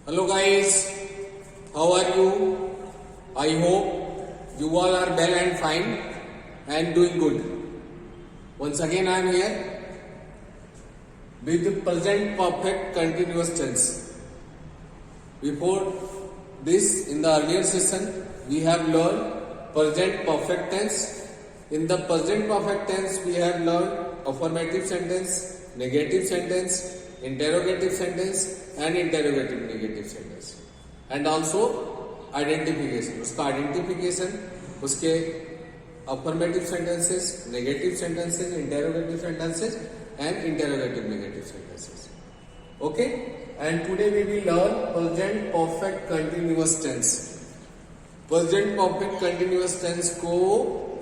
Hello guys, how are you? I hope you all are well and fine and doing good. Once again I am here with the present perfect continuous tense. Before this, in the earlier session, we have learned present perfect tense. In the present perfect tense, we have learned affirmative sentence, negative sentence, interrogative sentence and interrogative negative sentence, and also identification. उसका identification, उसके affirmative sentences, negative sentences, interrogative sentences and interrogative negative sentences. Okay, and today we will learn present perfect continuous tense. Present perfect continuous tense को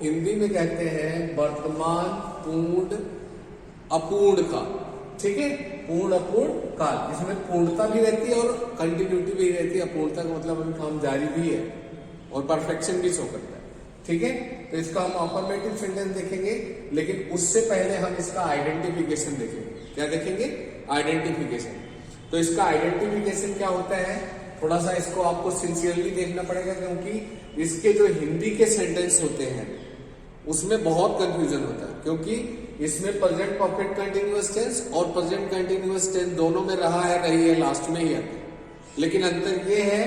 हिंदी में कहते हैं वर्तमान पूर्ण अपूर्ण काल. ठीक है, पूर्ण अपूर्ण काल. इसमें पूर्णता भी रहती है और कंटिन्यूटी भी रहती है. अपूर्णता का मतलब अभी काम जारी भी है और परफेक्शन भी शो करता है. ठीक है, तो इसका हम अफर्मेटिव सेंटेंस देखेंगे, लेकिन उससे पहले हम इसका आइडेंटिफिकेशन देखेंगे. क्या देखेंगे? आइडेंटिफिकेशन. तो इसका आइडेंटिफिकेशन क्या होता है, थोड़ा सा इसको आपको सिंसियरली देखना पड़ेगा, क्योंकि इसके जो हिंदी के सेंटेंस होते हैं उसमें बहुत कंफ्यूजन होता है. क्योंकि इसमें प्रेजेंट परफेक्ट कंटिन्यूअस टेंस और प्रेजेंट कंटिन्यूअस टेंस दोनों में रहा है, रही है, लास्ट में ही आता है. लेकिन अंतर ये है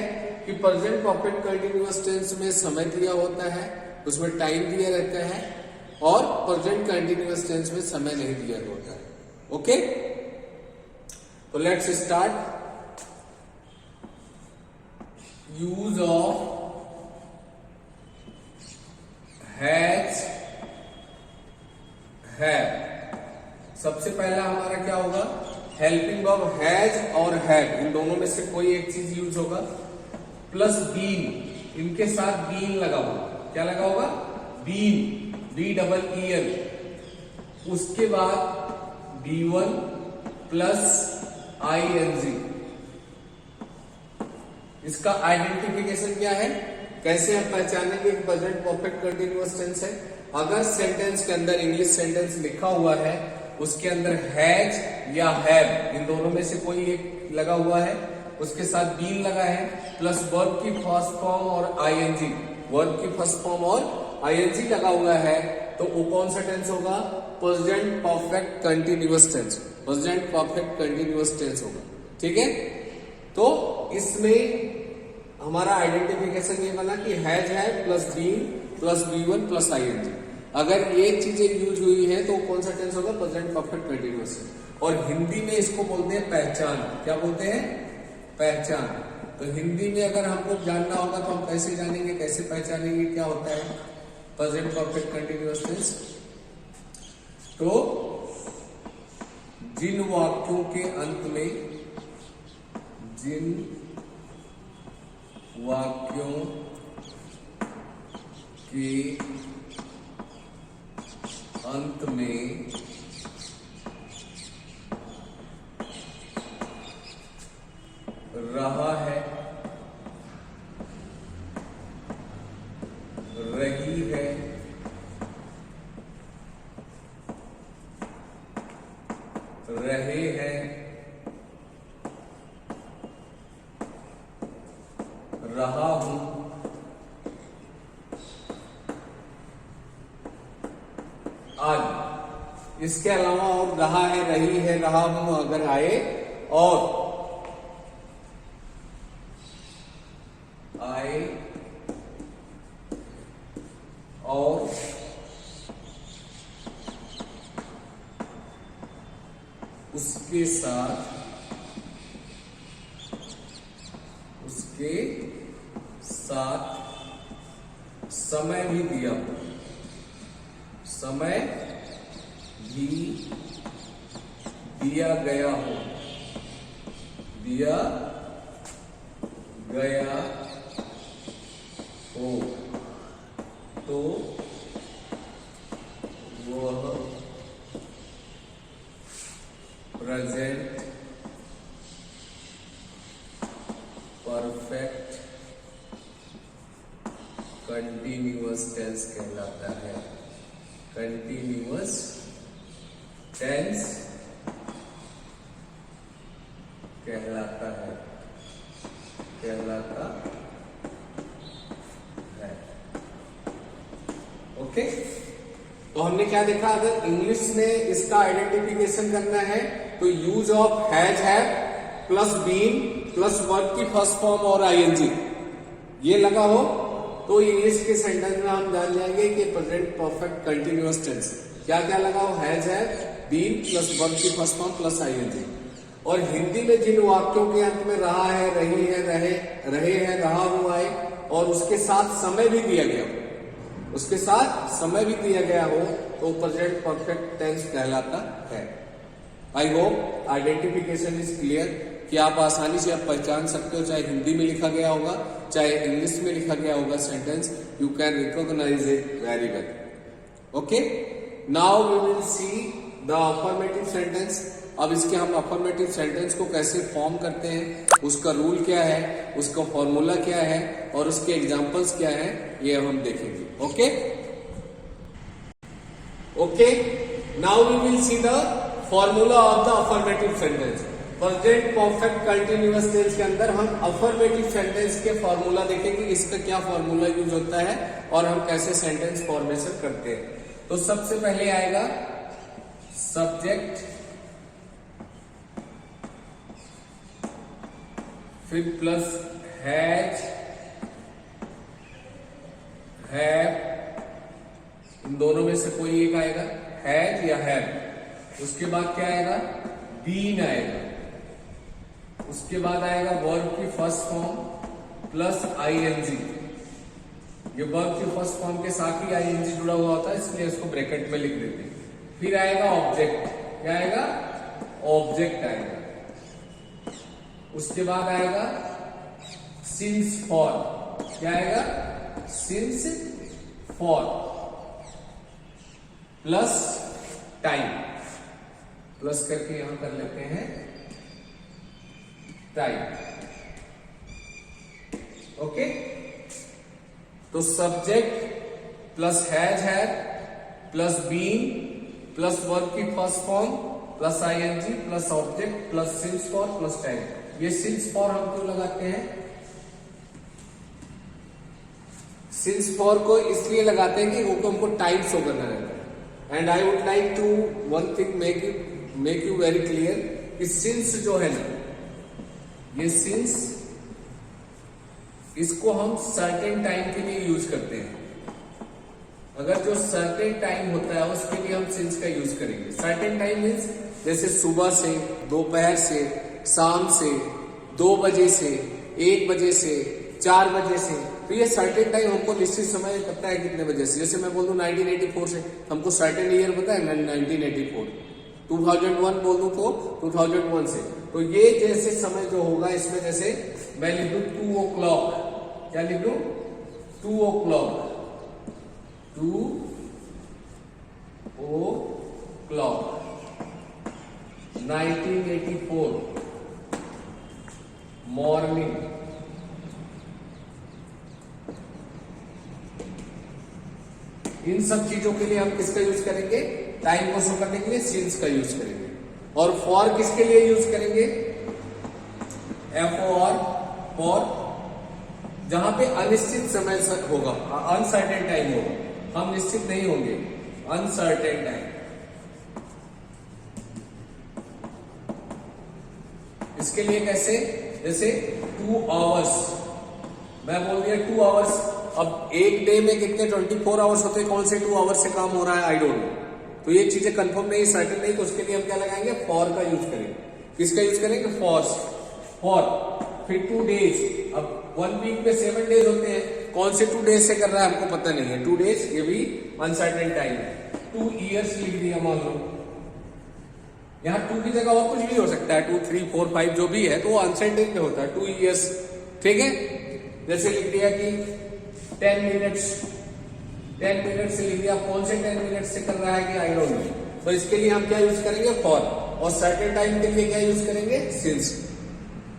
कि प्रेजेंट परफेक्ट कंटिन्यूअस टेंस में समय दिया होता है, उसमें टाइम दिया रहता है, और प्रेजेंट कंटिन्यूअस टेंस में समय नहीं दिया होता है. ओके, तो let's start. Use of has, have. सबसे पहला हमारा क्या होगा? हेल्पिंग ऑफ हैज और हैव, इन दोनों में से कोई एक चीज यूज होगा. प्लस बीन, इनके साथ बीन लगा होगा. क्या लगा होगा? Been, BEEN. उसके बाद B1 प्लस ING. इसका आइडेंटिफिकेशन क्या है? कैसे हम पहचानेंगे कि प्रेजेंट परफेक्ट कंटिन्यूअस टेंस है? अगर सेंटेंस के अंदर इंग्लिश सेंटेंस लिखा हुआ है, उसके अंदर हैज या हैव, इन दोनों में से कोई एक लगा हुआ है, उसके साथ बीन लगा है, प्लस वर्ब की फर्स्ट फॉर्म और ING, वर्ब की फर्स्ट फॉर्म और ING लगा हुआ है, तो वो कौन सा टेंस होगा? Present perfect continuous tense. Present perfect continuous tense होगा. ठीक है, तो इसमें हमारा आइडेंटिफिकेशन ये बना कि हैज है plus been plus B1 plus ING. अगर ये चीजें यूज हुई है तो कौन सा टेंस होगा? Present perfect continuous. और हिंदी में इसको बोलते हैं पहचान. क्या बोलते हैं? पहचान. तो हिंदी में अगर हमको जानना होगा तो हम कैसे जानेंगे, कैसे पहचानेंगे क्या होता है प्रेजेंट परफेक्ट कंटिन्यूअस टेंस? तो जिन वाक्यों के अंत में, जिन वाक्यों के अंत में रहा है, रही है, रहे हैं, रहा हूं, आज. इसके अलावा और रहा है, रही है, रहा हूं अगर आए, और आए, और उसके साथ, उसके साथ समय भी दिया हो, समय भी दिया गया हो, दिया गया हो, तो वह प्रेजेंट परफेक्ट कंटिन्यूअस टेंस कहलाता है. कंटिन्यूअस टेंस कहलाता है. कहलाता है। ओके, तो हमने क्या देखा, अगर इंग्लिश में इसका आइडेंटिफिकेशन करना है तो use of have plus been plus verb की फर्स्ट फॉर्म और आईएनजी ये लगा हो तो इंग्लिश के सेंटेंस में हम जान जाएंगे कि प्रेजेंट परफेक्ट कंटिन्यूअस टेंस क्या क्या लगा हो, हैज बीन प्लस वर्ब की फर्स्ट फॉर्म प्लस आईएनजी। और हिंदी में जिन वाक्यों के अंत में रहा है, रही है, रहे हैं, रहा हुआ है और उसके साथ समय भी दिया गया हो, उसके साथ समय भी दिया गया हो तो प्रेजेंट परफेक्ट टेंस कहलाता है। I hope identification is clear कि आप आसानी से आप पहचान सकते हो, चाहे हिंदी में लिखा गया होगा चाहे इंग्लिश में लिखा गया होगा sentence, you can recognize it very well. Okay, now we will see the affirmative sentence. अब इसके हम अफर्मेटिव सेंटेंस को कैसे फॉर्म करते हैं, उसका रूल क्या है, उसका फॉर्मूला क्या है और उसके एग्जांपल्स क्या है, ये हम देखेंगे। Okay okay, now we will see the formula of the affirmative sentence. Present perfect continuous tense के अंदर हम अफर्मेटिव सेंटेंस के फॉर्मूला देखेंगे, इसका क्या फॉर्मूला यूज होता है और हम कैसे सेंटेंस फॉर्मेशन करते हैं। तो सबसे पहले आएगा सब्जेक्ट, फिर प्लस हैज, हैव, इन दोनों में से कोई एक आएगा, हैज या हैव। उसके बाद क्या आएगा, बीन आएगा। उसके बाद आएगा वर्ब की फर्स्ट फॉर्म प्लस आईएनजी। ये वर्ब की फर्स्ट फॉर्म के साथ ही आईएनजी जुड़ा हुआ होता है, इसलिए इसको ब्रैकेट में लिख देते हैं। फिर आएगा ऑब्जेक्ट, क्या आएगा, ऑब्जेक्ट आएगा। उसके बाद आएगा सिंस फॉर, क्या आएगा, since for plus time, plus करके यहां कर लेते हैं टाइम। ओके, तो subject plus has plus been plus verb की first form plus ING plus object plus since for plus time. ये सिंस फॉर हम क्यों लगाते हैं, सिंस फॉर को इसलिए लगाते हैं कि वो हमको टाइम शो करना रहता है। And I would like to one thing make you very clear कि सिंस जो है ना, ये सिंस, इसको हम सर्टेन टाइम के लिए यूज करते हैं। अगर जो सर्टेन टाइम होता है उसके लिए हम सिंस का यूज करेंगे। सर्टेन टाइम मीन्स जैसे सुबह से, दोपहर से, शाम से, 2 बजे से, 1 बजे से, 4 बजे से, तो ये सर्टेन टाइम हमको निश्चित समय पता है कितने बजे से। जैसे मैं बोल दूं 1984 से, हमको सर्टेन ईयर पता है 1984। 2001 बोल दूं तो 2001 से। तो ये जैसे समय जो होगा इसमें, जैसे मैं लिख दूं 2 o'clock, क्या लिख दूं, 2 o'clock, 2 o'clock 1984 मॉर्निंग। इन सब चीजों के लिए हम किसका यूज करेंगे, टाइम को शो करने के लिए सिंस का यूज करेंगे। और फॉर किसके लिए यूज करेंगे, फॉर जहां पे अनिश्चित समय होगा, अनसर्टेन टाइम होगा, हम निश्चित नहीं होंगे, अनसर्टेन टाइम। इसके लिए कैसे, जैसे 2 आवर्स, मैं बोल दिया 2 आवर्स। अब एक डे में कितने 24 आवर्स होते हैं, कौन से 2 आवर्स से काम हो रहा है, आई डोंट नो। तो ये चीजें कंफर्म नहीं, सर्टेन नहीं, तो उसके लिए हम क्या लगाएंगे, फॉर का यूज करेंगे। किसका यूज करेंगे, फॉर। फिर 2 डेज, अब 1 वीक में 7 डेज होते हैं, कौन से 2 डेज से कर रहा है हमको पता नहीं है, 2 डेज, ये भी अनसर्टेन टाइम है। 2 ईयर्स लिख दिया मान लो, यहाँ 2 की जगह और कुछ भी हो सकता है, 2, 3, 4, 5 जो भी है, तो वो अनसर्टेन में होता है, 2 ईयर्स, ठीक है। जैसे लिख दिया कि 10 मिनट्स से लिख दिया, कौन से 10 मिनट से कर रहा है कि आई डोंट नो। तो इसके लिए हम क्या यूज करेंगे, फॉर। और सर्टेन टाइम के लिए क्या यूज करेंगे, सिंस।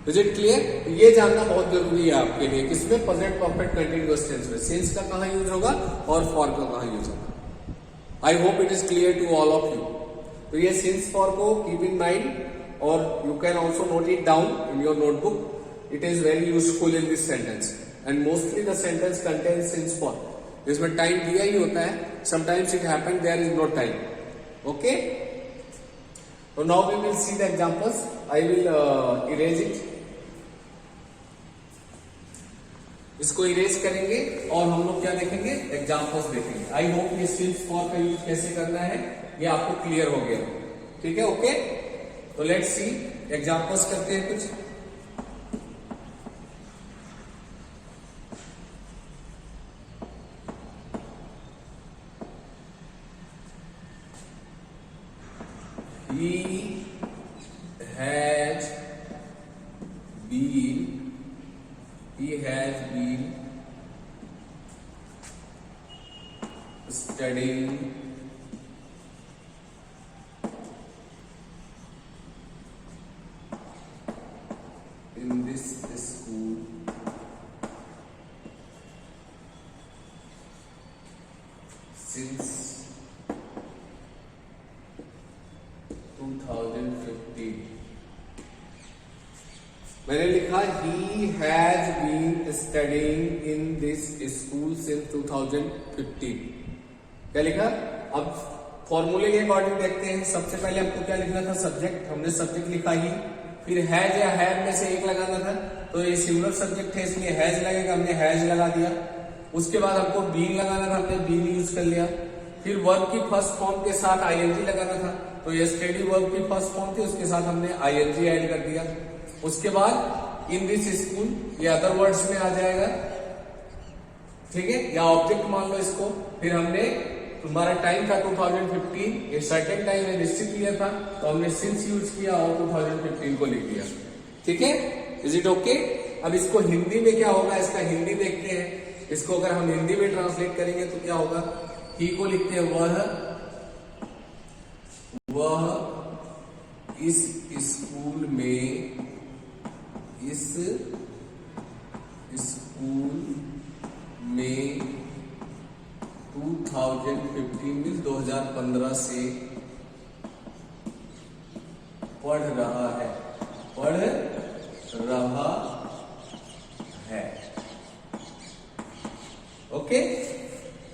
Is it clear. ये जानना बहुत जरूरी है आपके लिए, किसमें, प्रेजेंट परफेक्ट कंटिन्यूअस टेंस में सिंस का कहां यूज होगा और फॉर का कहां यूज होगा। I hope it is clear to all of you. तो ये सिंस फॉर को कीप इन माइंड और you can also note it down in your notebook. it is very useful in this sentence and mostly the sentence contains since for. इसमें time दिया ही होता है. Sometimes it happens there is no time. Okay. So now we will see the examples. I will erase it. इसको erase करेंगे और हम लोग क्या देखेंगे, एग्जाम्पल्स देखेंगे. आई होप ये सिंस फॉर का यूज कैसे करना है ये आपको क्लियर हो गया. ठीक है. ओके. तो लेट्स सी एग्जाम्पल्स करते हैं कुछ. He has been studying in this school since 2015. मैंने लिखा he has been studying in this school since 2015. क्या लिखा? अब फॉर्मूले के अकॉर्डिंग देखते हैं. सबसे पहले हमको क्या लिखना था, सब्जेक्ट. हमने सब्जेक्ट लिखा ही. फिर हैज या हैव में से एक लगाना था. तो ये सिंगुलर सब्जेक्ट है इसलिए हैज लगेगा, हमने हैज लगा दिया. उसके बाद हमको बीन लगाना था, हमने बीन यूज कर लिया. फिर वर्ब की फर्स्ट फॉर्म के साथ आईएनजी लगाना था. तो ये स्टडी वर्ब की फर्स्ट फॉर्म थी, उसके साथ हमने आईएनजी ऐड कर दिया. उसके बाद इन दिस स्कूल ये अदर वर्ड्स में आ जाएगा. ठीक है. या ऑब्जेक्ट मान लो इसको. फिर हमने तुम्हारा टाइम था 2015, ये सर्टेन टाइम है, निश्चित क्लियर था, तो हमने सिंस यूज किया और 2015 को लिख दिया. ठीक है. Is it okay? अब इसको हिंदी में क्या होगा, इसका हिंदी देखते हैं. इसको अगर हम हिंदी में ट्रांसलेट करेंगे तो क्या होगा, ही को लिखते हैं वह इस स्कूल में, इस स्कूल में 2015 2015 से पढ़ रहा है. ओके.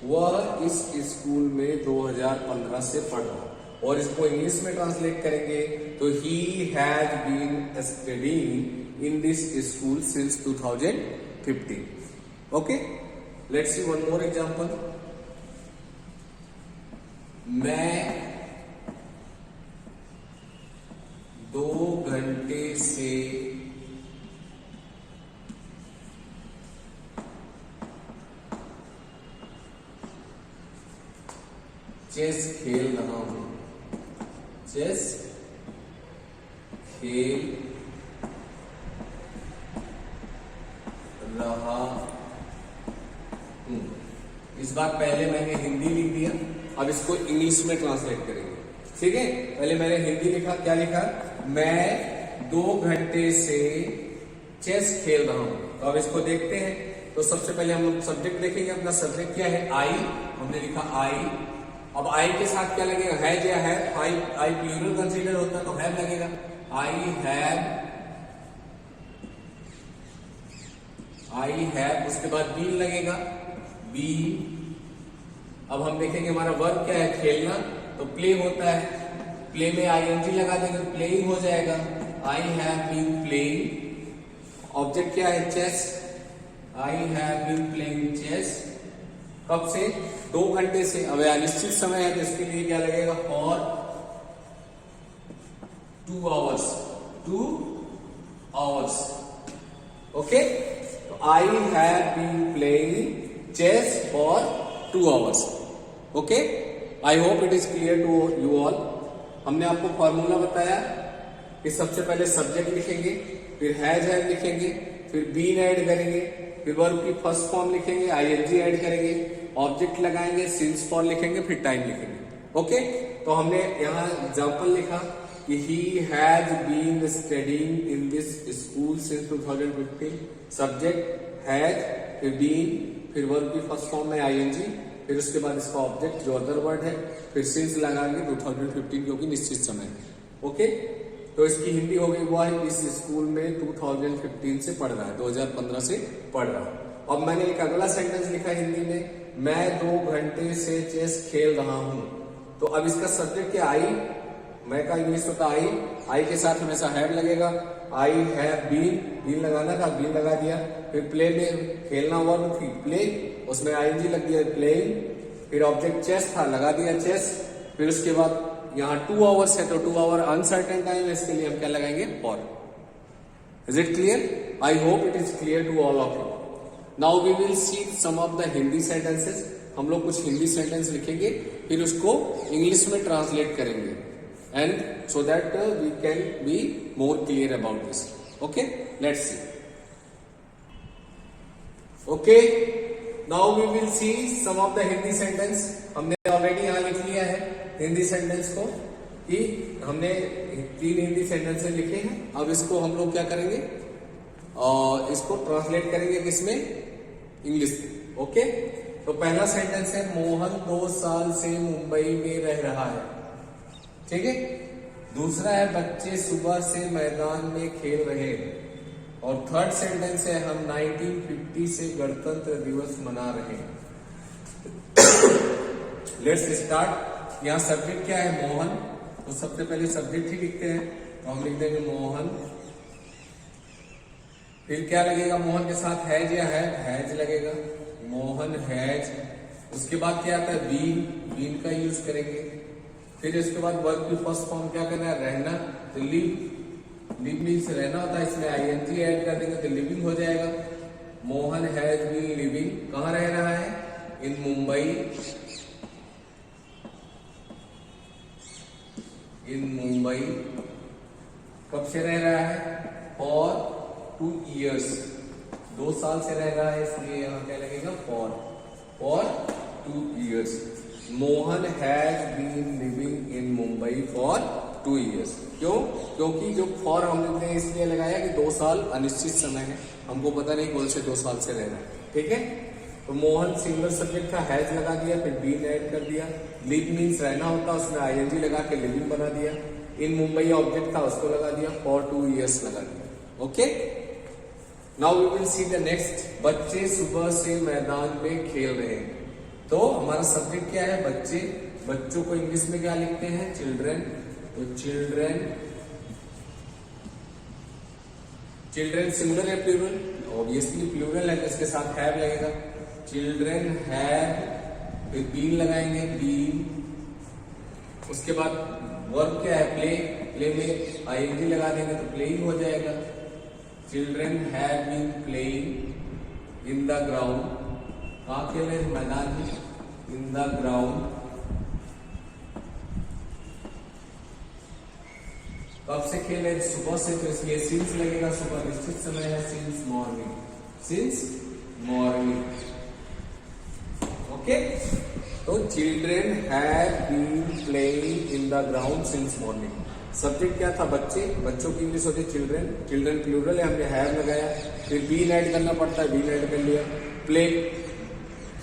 वह इस स्कूल में 2015 से पढ़ रहा है. और इसको इंग्लिश में ट्रांसलेट करेंगे तो he has been studying in this school since 2015. Okay. Let's see one more example. मैं 2 घंटे से चेस खेल रहा हूं. चेस खेल रहा हूं. इस बार पहले मैंने हिंदी लिख दिया, अब इसको इंग्लिश में ट्रांसलेट करेंगे. ठीक है. पहले मैंने हिंदी लिखा. क्या लिखा, मैं 2 घंटे से चेस खेल रहा हूं. तो अब इसको देखते हैं. तो सबसे पहले हम लोग सब्जेक्ट देखेंगे. अपना सब्जेक्ट क्या है, आई. हमने लिखा आई. अब आई के साथ क्या लगेगा, हैज या हैव. आई प्लूरल कंसीडर होता है तो हैव लगेगा. I have. उसके बाद बीन लगेगा, बी. अब हम देखेंगे हमारा वर्ब क्या है, खेलना. तो प्ले होता है, प्ले में आईएनजी लगा देंगे, प्लेइंग हो जाएगा. I have been playing. Object क्या है, chess. I have been playing chess. कब से, 2 घंटे से. अब अनिश्चित समय है तो इसके लिए क्या लगेगा, फॉर 2 hours. 2 hours. ओके. तो I have been playing chess for 2 hours. Okay. I hope it is clear to you all. हमने आपको फॉर्मूला बताया कि सबसे पहले सब्जेक्ट लिखेंगे, फिर हैज हैव लिखेंगे, फिर बीन ऐड करेंगे, फिर वर्ब की फर्स्ट फॉर्म लिखेंगे, आईएनजी ऐड करेंगे, ऑब्जेक्ट लगाएंगे, सिंस फॉर लिखेंगे, फिर टाइम लिखेंगे. ओके. तो हमने यहाँ एग्जांपल लिखा कि he has been studying in this school since 2015. Subject has, फिर बीन, फिर वर्ब की फर्स्ट फॉर्म में आईएनजी, फिर उसके बाद इसका ऑब्जेक्ट जो अदर वर्ड है, फिर सिंस लगाएंगे 2015 क्योंकि निश्चित समय है. ओके. तो इसकी हिंदी हो गई वह इस स्कूल में 2015 से पढ़ रहा है, 2015 से पढ़ रहा है। अब मैंने एक अगला सेंटेंस लिखा हिंदी में, मैं 2 घंटे से चेस खेल रहा हूं। तो अब इसका सब्जेक्ट क्या, आई, मैं का इंग्लिश होता आई के साथ हमेशा हैव लगेगा। आई हैव बीन लगाना था, बीन लगा दिया। फिर प्ले में खेलना वर्ब थी प्ले, उसमें आईएनजी लग दिया प्लेइंग। फिर ऑब्जेक्ट चेस था, लगा दिया चेस। फिर उसके बाद यहाँ 2 आवर्स है तो 2 आवर अनसर्टेन टाइम है, इसके लिए हम क्या लगाएंगे, for. Is it clear? I hope it is clear to all of you. Now we will see some of the Hindi sentences. हम लोग कुछ हिंदी सेंटेंस लिखेंगे, फिर उसको इंग्लिश में ट्रांसलेट करेंगे, and so that we can be more clear about this. Okay, let's see. Okay, now we will see some of the Hindi sentence. हमने already यहां लिख लिया है हिंदी सेंटेंस को, कि हमने 3 हिंदी सेंटेंसेस लिखे हैं। अब इसको हम लोग क्या करेंगे, इसको ट्रांसलेट करेंगे किसमें, इंग्लिश में। ओके, तो पहला सेंटेंस है, मोहन 2 साल से मुंबई में रह रहा है। ठीक है। दूसरा है, बच्चे सुबह से मैदान में खेल रहे हैं। और थर्ड सेंटेंस है, हम 1950 से गणतंत्र दिवस मना रहे हैं। Let's start. यहाँ सब्जेक्ट क्या है, मोहन। तो सबसे पहले सब्जेक्ट ही लिखते हैं, तो हम लिख देंगे मोहन। फिर क्या लगेगा, मोहन के साथ हैज या हैज लगेगा, मोहन हैज। उसके बाद क्या आता है, बीन का यूज करेंगे। फिर इसके बाद वर्ब की फर्स्ट फॉर्म क्या करना है, रहना। तो लिव मीन्स रहना होता है, इसमें आईएनजी ऐड कर देंगे तो लिविंग हो जाएगा। मोहन हैज बीन लिविंग, कहां रह रहा है, इन मुंबई, इन मुंबई। कब से रह रहा है, फॉर 2 years, 2 साल से रह रहा है, इसलिए यहां क्या लगेगा, for 2 years। Mohan has been living in Mumbai for 2 years। क्यों? क्योंकि जो फॉर हमने इसलिए लगाया कि 2 साल अनिश्चित समय है, हमको पता नहीं कौन से 2 साल से रहना है। ठीक है। तो मोहन सिंगल सब्जेक्ट था, हैज लगा दिया, फिर बीन ऐड कर दिया। लिव मीन्स रहना होता, उसमें आईएनजी लगा के लिविंग बना दिया। इन मुंबई ऑब्जेक्ट था, उसको लगा दिया, फॉर 2 years लगा दिया। Okay, now we will see the next. बच्चे सुबह से मैदान में खेल रहे हैं। तो हमारा सब्जेक्ट क्या है, बच्चे। बच्चों को इंग्लिश में क्या लिखते हैं, चिल्ड्रन। तो चिल्ड्रन सिंगुलर है प्लूरल, ऑब्वियसली प्लूरल है तो इसके साथ हैव लगेगा। चिल्ड्रन हैव, फिर बीन लगाएंगे, बीन। उसके बाद वर्ब क्या है, प्ले में आईएनजी लगा देंगे तो प्लेइंग हो जाएगा। Children have been playing in the ground. कहाँ खेल रहे हैं, मैदान में, इन द ग्राउंड। कब से खेल रहे, सुबह से, तो इसलिए सिंस लगेगा, सुबह निश्चित समय है, सिंस मॉर्निंग। ओके, तो children have been playing in the ground since morning. Subject क्या था, बच्चे। बच्चों की इंग्लिश होती है चिल्ड्रन प्लूरल है, हमने हैव लगाया। फिर बीन ऐड करना पड़ता है, बीन ऐड कर लिया। प्ले,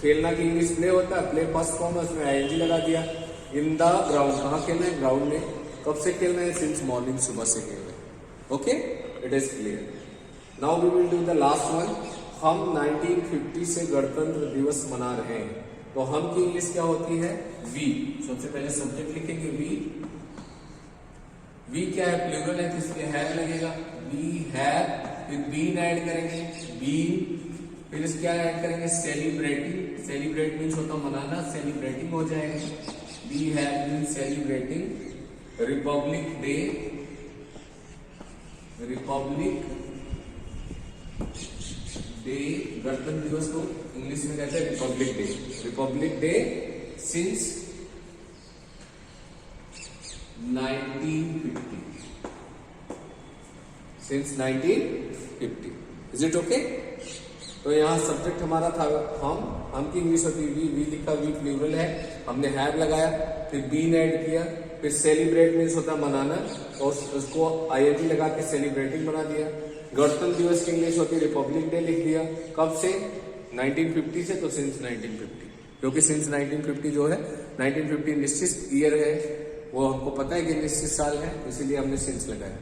खेलना की इंग्लिश प्ले होता है, प्ले फर्स्ट फॉर्म है, उसमें आईएनजी लगा दिया। इन द ग्राउंड, कहाँ खेलना है, ग्राउंड में। कब से खेलना है, सिंस मॉर्निंग, सुबह से खेल रहे हैं। Okay, it is clear. Now we will do the last one. हम 1950 से गणतंत्र दिवस मना रहे हैं। तो हम की इंग्लिश क्या होती है, वी। सबसे पहले सब्जेक्ट लिखेंगे वी क्या है, प्लूरल है तो इसलिए हैव लगेगा, वी हैव। फिर बीन ऐड करेंगे, बीन। फिर इसके क्या ऐड करेंगे, सेलिब्रेट मीन्स होता मनाना, सेलिब्रेटिंग हो जाएगा। We have been celebrating republic day, गणतंत्र दिवस को इंग्लिश में कहते हैं republic day since 1950। Is it okay? तो यहाँ सब्जेक्ट हमारा था हम की इंग्लिश होती वी लिखा, वी प्लूरल है, हमने हैव लगाया, फिर बीन ऐड किया। फिर सेलिब्रेट मीन्स होता मनाना, और उसको आईएनजी लगा के सेलिब्रेटिंग बना दिया। गणतंत्र दिवस की इंग्लिश होती रिपब्लिक डे, लिख दिया। कब से, 1950 से, तो सिंस 1950, क्योंकि सिंस 1950 जो है 1950 निश्चित ईयर है, वो हमको पता है कि निश्चित साल है, इसीलिए हमने सिंस लगाया।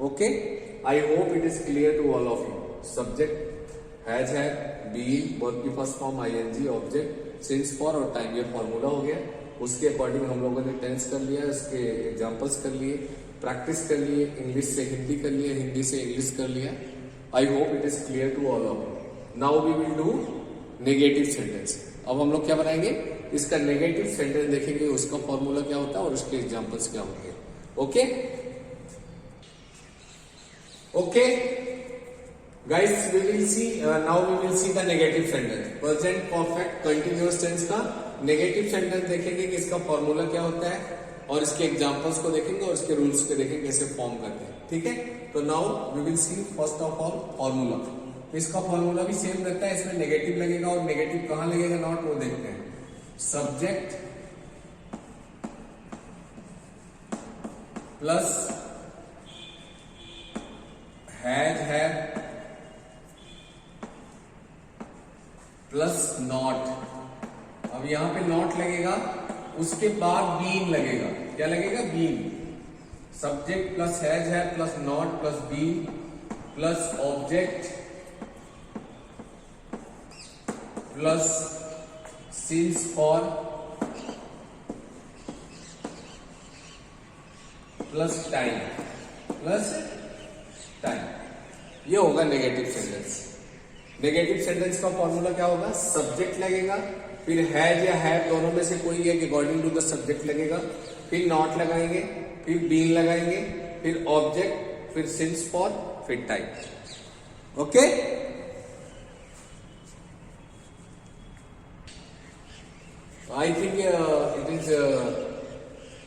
Okay, I hope it is clear to all of you. Subject has been, verb की first form ING, object since for और टाइम, ये फॉर्मूला हो गया। उसके अकॉर्डिंग हम लोगों ने टेंस कर लिया, इसके एग्जांपल्स कर लिए, प्रैक्टिस कर लिए, इंग्लिश से हिंदी कर लिया, हिंदी से इंग्लिश कर लिया। I hope it is clear to all of you. Now we will do negative sentence. अब हम लोग क्या बनाएंगे, इसका नेगेटिव सेंटेंस देखेंगे, उसका फॉर्मूला क्या होता है और उसके एग्जांपल्स क्या होते हैं। Okay okay guys, we will see now we will see the negative sentence. Present perfect continuous tense का नेगेटिव सेंटेंस देखेंगे कि इसका फॉर्मूला क्या होता है और इसके एग्जांपल्स को देखेंगे और इसके रूल्स को देखेंगे कैसे फॉर्म करते हैं। ठीक है, तो now we will see first of all formula. इसका फॉर्मूला भी सेम रहता है, इसमें नेगेटिव लगेगा और नेगेटिव कहां लगेगा, नॉट, वो देखते हैं। Subject plus have plus not. अब यहां पे नॉट लगेगा, उसके बाद बीन लगेगा। क्या लगेगा, been. Subject plus has plus not plus been plus object plus since for plus time, ये होगा नेगेटिव सेंटेंस। नेगेटिव सेंटेंस का फॉर्मूला क्या होगा, सब्जेक्ट लगेगा, फिर हैज या हैव दोनों में से कोई एक अकॉर्डिंग टू द सब्जेक्ट लगेगा, फिर नॉट लगाएंगे, फिर बीन लगाएंगे, फिर ऑब्जेक्ट, फिर सिंस फॉर, फिर time. Okay, I think it is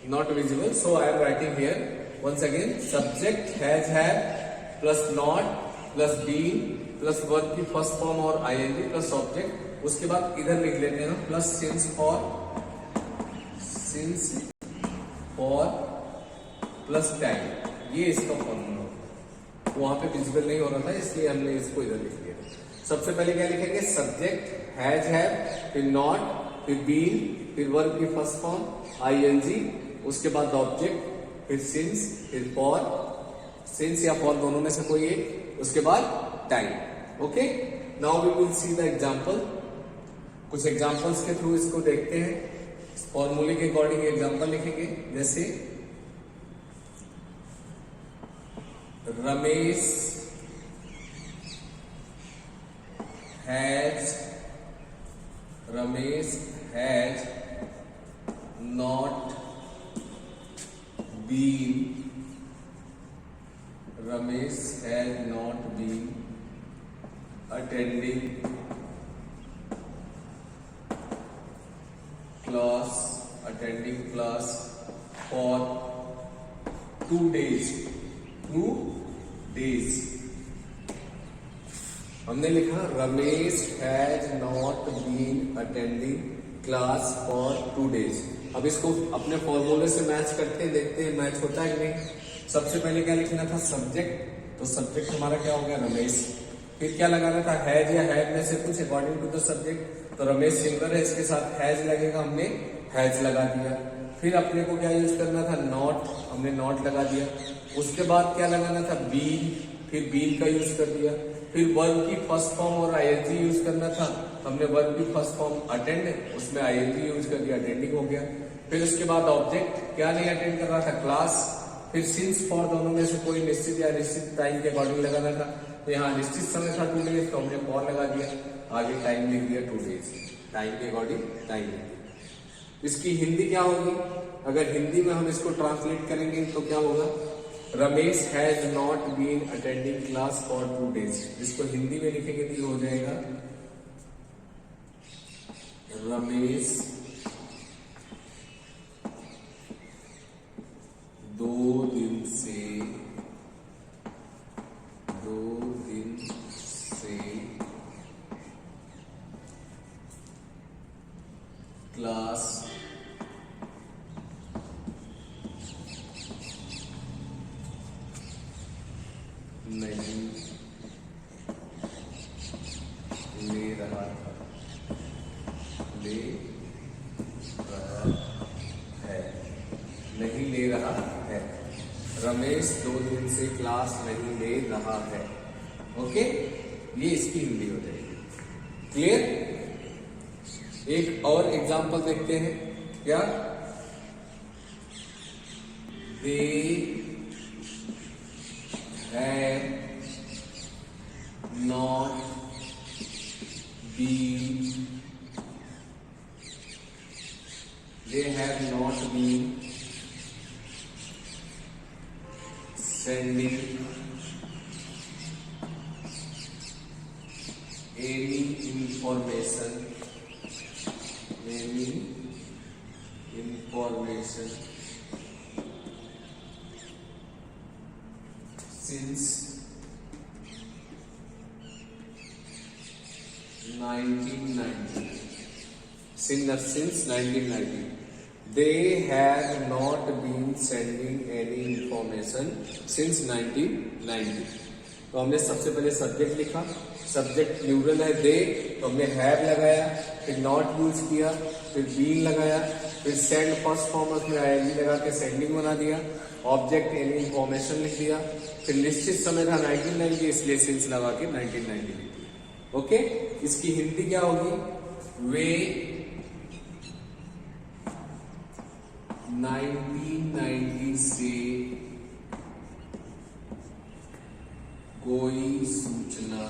not visible, so I am writing here once again, subject has plus not plus been plus verb की first form और ing plus object, उसके बाद इधर लिख लेते हैं plus since for plus time। ये इसका फॉर्मूला, वहां पे विजिबल नहीं हो रहा था इसलिए हमने इसको इधर लिख दिया। सबसे पहले क्या लिखेंगे, सब्जेक्ट हैज फिर नॉट, फिर बीन, फिर वर्ब की फर्स्ट फॉर्म आईएनजी, उसके बाद ऑब्जेक्ट, फिर सिंस, फिर फॉर, सिंस या फॉर दोनों में से कोई एक, उसके बाद time. Okay, now we will see the example. कुछ एग्जांपल्स के थ्रू इसको देखते हैं। फॉर्मूले के अकॉर्डिंग एग्जांपल लिखेंगे, जैसे Ramesh has not Ramesh has not been attending class for 2 days. हमने लिखा Ramesh has not been attending class for 2 days। अब इसको अपने फॉर्मूले से मैच करते हैं, देखते हैं मैच होता है कि नहीं। सबसे पहले क्या लिखना था, सब्जेक्ट, तो सब्जेक्ट हमारा क्या हो गया, रमेश। फिर क्या लगाना था, हैज या हैव में से कुछ अकॉर्डिंग टू द सब्जेक्ट, तो रमेश सिंगुलर है, इसके साथ हैज लगेगा, हमने हैज लगा दिया। फिर अपने को क्या यूज करना था, नॉट, हमने नॉट लगा दिया। उसके बाद क्या लगाना था, बीन, फिर बीन का यूज कर दिया। फिर वर्ब की फर्स्ट फॉर्म और आईएनजी यूज करना था, हमने वर्ब की फर्स्ट फॉर्म अटेंड, उसमें आईएनजी यूज कर दिया, अटेंडिंग हो गया। फिर उसके बाद ऑब्जेक्ट, क्या नहीं अटेंड कर रहा था, क्लास। फिर सिंस फॉर दोनों में से कोई निश्चित या निश्चित टाइम के अकॉर्डिंग लगाना था, तो यहाँ निश्चित समय था 2 days, तो हमने फॉर लगा दिया, आगे टाइम लिख दिया 2 days, टाइम के अकॉर्डिंग टाइम लिख दिया। इसकी हिंदी क्या होगी, अगर हिंदी में हम इसको ट्रांसलेट करेंगे तो क्या होगा, Ramesh has not been attending class for 2 days। इसको हिंदी में लिखेंगे तो ये हो जाएगा, रमेश 2 दिन से क्लास नहीं ले रहा है, नहीं रमेश 2 दिन से क्लास नहीं ले रहा है। ओके, ये इसकी हिंदी हो जाएगी। क्लियर? एक और एग्जांपल देखते हैं। क्या? They have not been sending any information since 1990. They have not been sending any information since 1990. तो हमने सबसे पहले सब्जेक्ट लिखा, सब्जेक्ट प्लूरल है दे, तो हमने हैव लगाया, फिर नॉट यूज किया, फिर बीन लगाया, फिर सेंड फर्स्ट फॉर्म उसमें आईएनजी लगा के सेंडिंग बना दिया, ऑब्जेक्ट एनी इंफॉर्मेशन लिख दिया, फिर निश्चित समय था 1990 इसलिए सिंस लगा के 1990 लिख दिया। ओके, इसकी हिंदी क्या होगी? वे 1990 से कोई सूचना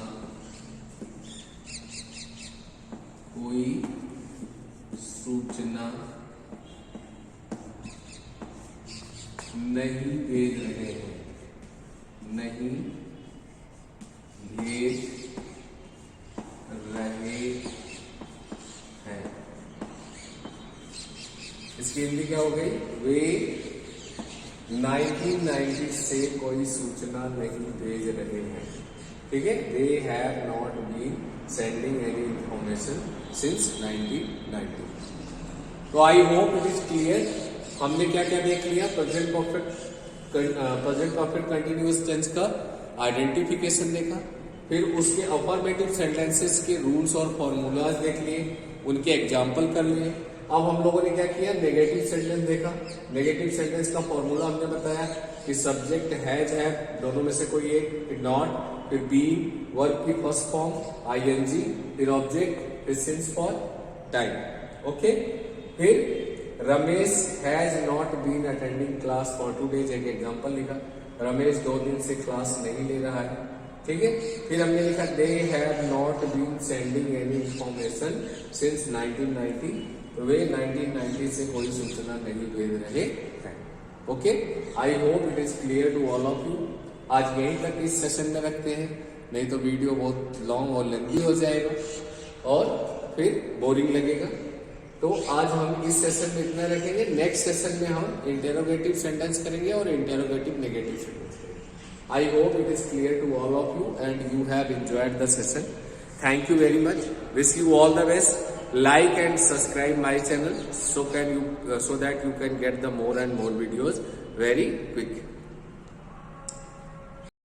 नहीं भेज रहे हैं। इसकी हिंदी क्या हो गई? वे 1990 से कोई सूचना नहीं भेज रहे हैं। ठीक है, they have not been sending any information since 1990। तो I hope it is clear. हमने क्या क्या देख लिया? प्रेजेंट परफेक्ट कंटिन्यूअस टेंस का आइडेंटिफिकेशन देखा, फिर उसके अफर्मेटिव सेंटेंसेस के रूल्स और फॉर्मूलाज देख लिए, उनके एग्जाम्पल कर लिए। अब हम लोगों ने क्या किया? नेगेटिव सेंटेंस देखा। नेगेटिव सेंटेंस का फॉर्मूला हमने बताया कि सब्जेक्ट हैज हैव दोनों में से कोई एक, फिर नॉट, फिर बी, वर्ब की फर्स्ट फॉर्म आईएनजी, फिर ऑब्जेक्ट, फिर सिंस फॉर टाइम। ओके, फिर Ramesh has not been attending class for 2 days, एक एग्जाम्पल लिखा। रमेश 2 दिन से क्लास नहीं ले रहा है। ठीक है, फिर हमने लिखा they have not been sending any information since 1990। वे 1990 से कोई सूचना नहीं भेज रहे हैं। Okay, I hope it is clear to all of you. आज यहीं तक इस सेशन में रखते हैं, नहीं तो वीडियो बहुत लॉन्ग और लेंथी हो जाएगा और फिर बोरिंग लगेगा। तो आज हम इस सेशन में इतना रखेंगे। नेक्स्ट सेशन में हम इंटेरोगेटिव सेंटेंस करेंगे और इंटेरोगेटिव नेगेटिव सेंटेंस करेंगे। I hope it is clear to all of you and you have enjoyed the session. Thank you very much. Wish you all the best. Like and subscribe my channel so that you can get the more and more videos very quick.